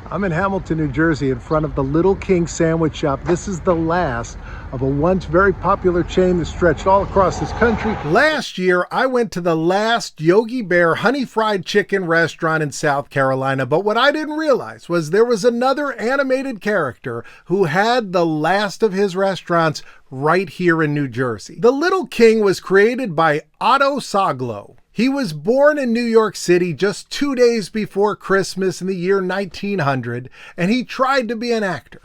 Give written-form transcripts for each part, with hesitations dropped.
I'm in Hamilton, New Jersey, in front of the Little King Sandwich Shop. This is the last of a once very popular chain that stretched all across this country. Last year, I went to the last Yogi Bear Honey Fried Chicken restaurant in South Carolina, but what I didn't realize was there was another animated character who had the last of his restaurants right here in New Jersey. The Little King was created by Otto Soglow. He was born in New York City just 2 days before Christmas in the year 1900, and he tried to be an actor,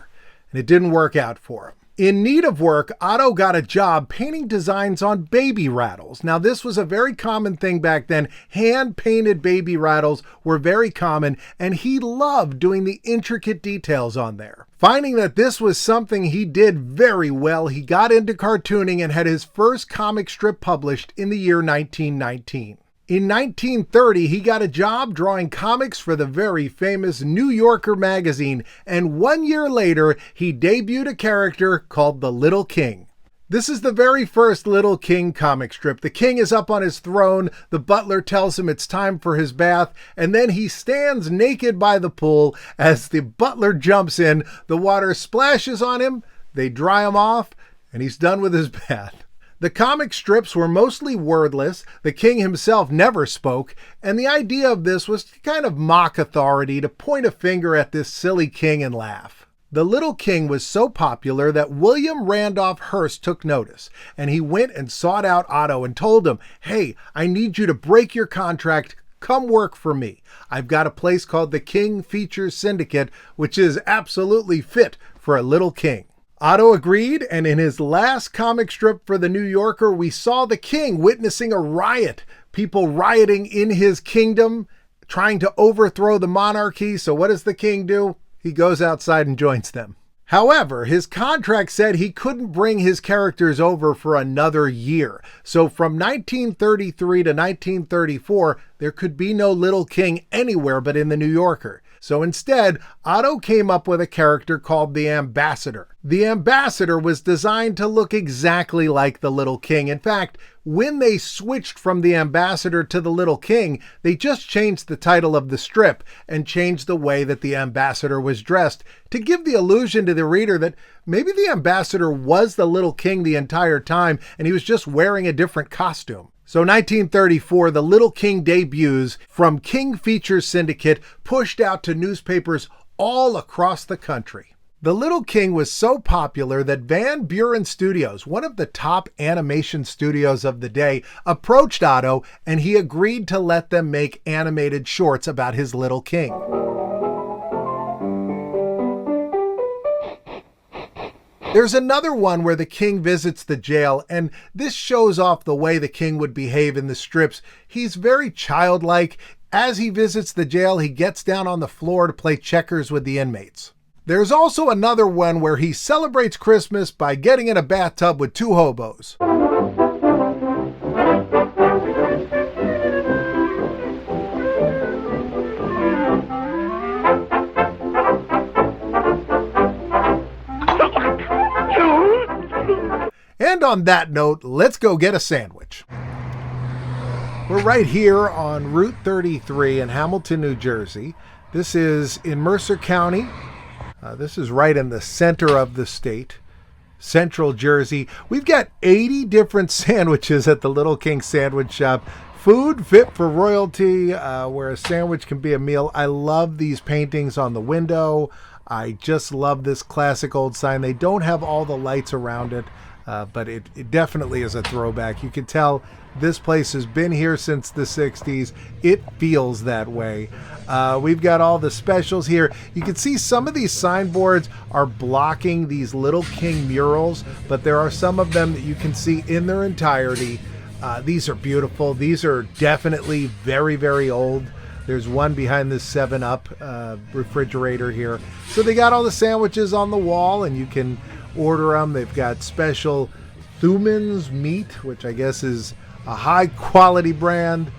and it didn't work out for him. In need of work, Otto got a job painting designs on baby rattles. Now, this was a very common thing back then. Hand-painted baby rattles were very common, and he loved doing the intricate details on there. Finding that this was something he did very well, he got into cartooning and had his first comic strip published in the year 1919. In 1930, he got a job drawing comics for the very famous New Yorker magazine, and 1 year later, he debuted a character called the Little King. This is the very first Little King comic strip. The king is up on his throne, the butler tells him it's time for his bath, and then he stands naked by the pool. As the butler jumps in, the water splashes on him, they dry him off, and he's done with his bath. The comic strips were mostly wordless, the king himself never spoke, and the idea of this was to kind of mock authority, to point a finger at this silly king and laugh. The Little King was so popular that William Randolph Hearst took notice, and he went and sought out Otto and told him, "Hey, I need you to break your contract. Come work for me. I've got a place called the King Features Syndicate, which is absolutely fit for a little king." Otto agreed, and in his last comic strip for the New Yorker, we saw the king witnessing a riot. People rioting in his kingdom, trying to overthrow the monarchy. So what does the king do? He goes outside and joins them. However, his contract said he couldn't bring his characters over for another year. So from 1933 to 1934, there could be no Little King anywhere but in the New Yorker. So instead, Otto came up with a character called the Ambassador. The Ambassador was designed to look exactly like the Little King. In fact, when they switched from the Ambassador to the Little King, they just changed the title of the strip and changed the way that the Ambassador was dressed to give the illusion to the reader that maybe the Ambassador was the Little King the entire time and he was just wearing a different costume. So 1934, the Little King debuts from King Features Syndicate, pushed out to newspapers all across the country. The Little King was so popular that Beuren Studios, one of the top animation studios of the day, approached Otto, and he agreed to let them make animated shorts about his Little King. There's another one where the king visits the jail, and this shows off the way the king would behave in the strips. He's very childlike. As he visits the jail, he gets down on the floor to play checkers with the inmates. There's also another one where he celebrates Christmas by getting in a bathtub with two hobos. And on that note, let's go get a sandwich. We're right here on Route 33 in Hamilton, New Jersey. This is in Mercer County. This is right in the center of the state, central Jersey. We've got 80 different sandwiches at the Little King Sandwich Shop. Food fit for royalty, where a sandwich can be a meal. I love these paintings on the window. I just love this classic old sign. They don't have all the lights around it. But it definitely is a throwback. You can tell this place has been here since the 60s. It feels that way. We've got all the specials here. You can see some of these signboards are blocking these Little King murals, but there are some of them that you can see in their entirety. These are beautiful. These are definitely very, very old. There's one behind this 7-Up refrigerator here. So they got all the sandwiches on the wall, and you can order them. They've got special Thuman's meat, which I guess is a high quality brand.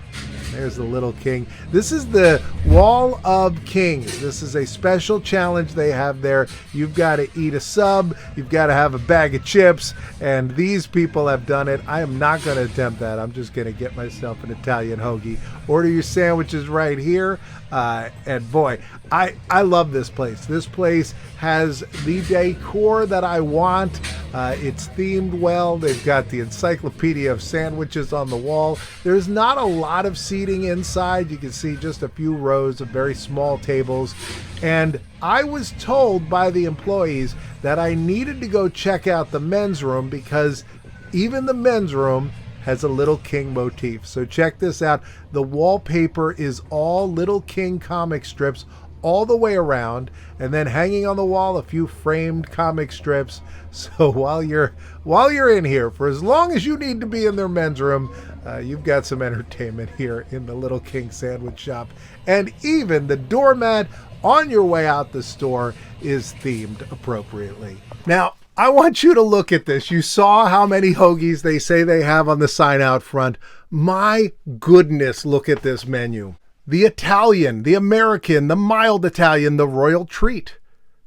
There's the Little King. This is the Wall of Kings. This is a special challenge they have there. You've got to eat a sub, you've got to have a bag of chips, and these people have done it. I am not going to attempt that. I'm just going to get myself an Italian hoagie. Order your sandwiches right here. And boy, I love this place. This place has the decor that I want. It's themed well. They've got the encyclopedia of sandwiches on the wall. There's not a lot of seating inside. You can see just a few rows of very small tables. And I was told by the employees that I needed to go check out the men's room because even the men's room has a Little King motif. So check this out. The wallpaper is all Little King comic strips all the way around, and then hanging on the wall a few framed comic strips. So while you're in here, for as long as you need to be in their men's room, you've got some entertainment here in the Little King sandwich shop. And even the doormat on your way out the store is themed appropriately. Now, I want you to look at this. You saw how many hoagies they say they have on the sign out front. My goodness, look at this menu. The Italian, the American, the mild Italian, the royal treat,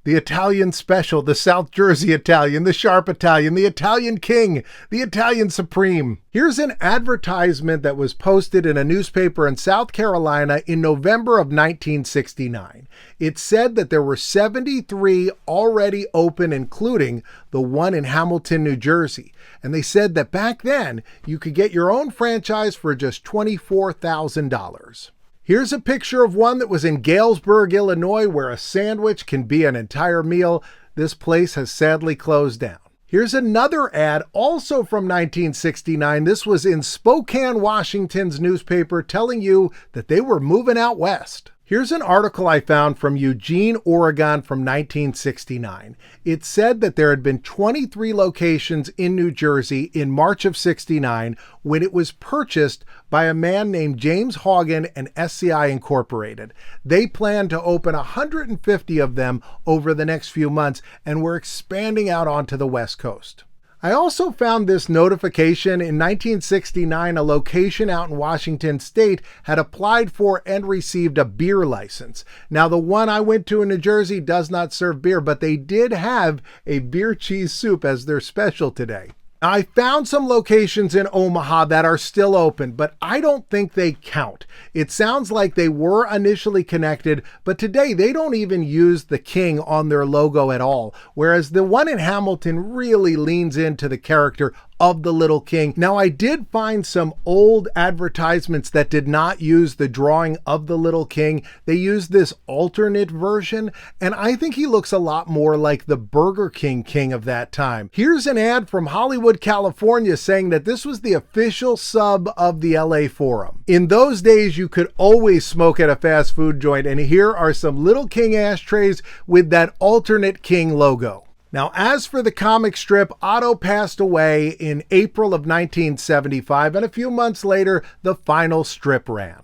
the Italian special, the South Jersey Italian, the sharp Italian, the Italian King, the Italian Supreme. Here's an advertisement that was posted in a newspaper in South Carolina in November of 1969. It said that there were 73 already open, including the one in Hamilton, New Jersey. And they said that back then you could get your own franchise for just $24,000. Here's a picture of one that was in Galesburg, Illinois, where a sandwich can be an entire meal. This place has sadly closed down. Here's another ad, also from 1969. This was in Spokane, Washington's newspaper, telling you that they were moving out west. Here's an article I found from Eugene, Oregon from 1969. It said that there had been 23 locations in New Jersey in March of '69 when it was purchased by a man named James Haugen and SCI Incorporated. They planned to open 150 of them over the next few months and were expanding out onto the West Coast. I also found this notification in 1969. A location out in Washington State had applied for and received a beer license. Now, the one I went to in New Jersey does not serve beer, but they did have a beer cheese soup as their special today. I found some locations in Omaha that are still open, but I don't think they count. It sounds like they were initially connected, but today they don't even use the king on their logo at all, whereas the one in Hamilton really leans into the character of the Little King. Now, I did find some old advertisements that did not use the drawing of the Little King. They used this alternate version, and I think he looks a lot more like the Burger King king of that time. Here's an ad from Hollywood, California, saying that this was the official sub of the LA Forum. In those days, you could always smoke at a fast food joint, and here are some Little King ashtrays with that alternate king logo. Now, as for the comic strip, Otto passed away in April of 1975, and a few months later, the final strip ran.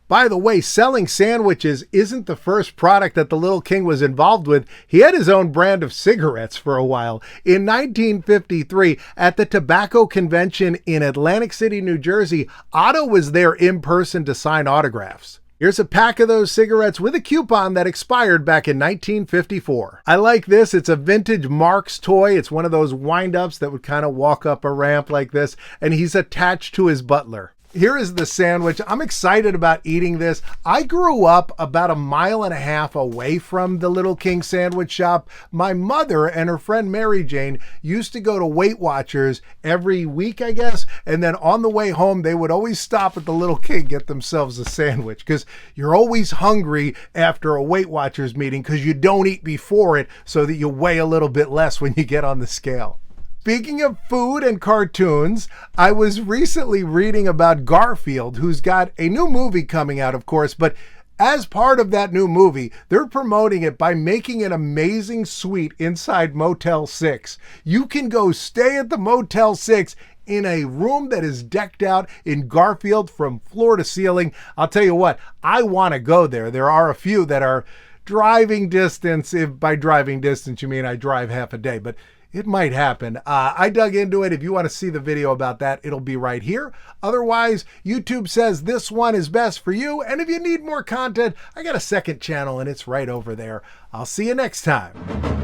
By the way, selling sandwiches isn't the first product that the Little King was involved with. He had his own brand of cigarettes for a while. In 1953, at the Tobacco Convention in Atlantic City, New Jersey, Otto was there in person to sign autographs. Here's a pack of those cigarettes with a coupon that expired back in 1954. I like this. It's a vintage Marx toy. It's one of those wind-ups that would kind of walk up a ramp like this, and he's attached to his butler. Here is the sandwich. I'm excited about eating this. I grew up about 1.5 miles away from the Little King sandwich shop. My mother and her friend Mary Jane used to go to Weight Watchers every week, I guess, and then on the way home, they would always stop at the Little King, get themselves a sandwich, because you're always hungry after a Weight Watchers meeting because you don't eat before it so that you weigh a little bit less when you get on the scale. Speaking of food and cartoons, I was recently reading about Garfield, who's got a new movie coming out, of course, but as part of that new movie, they're promoting it by making an amazing suite inside Motel 6. You can go stay at the Motel 6 in a room that is decked out in Garfield from floor to ceiling. I'll tell you what, I want to go there. There are a few that are driving distance. If by driving distance you mean I drive half a day, but It might happen. I dug into it. If you want to see the video about that, it'll be right here. Otherwise, YouTube says this one is best for you. And if you need more content, I got a second channel and it's right over there. I'll see you next time.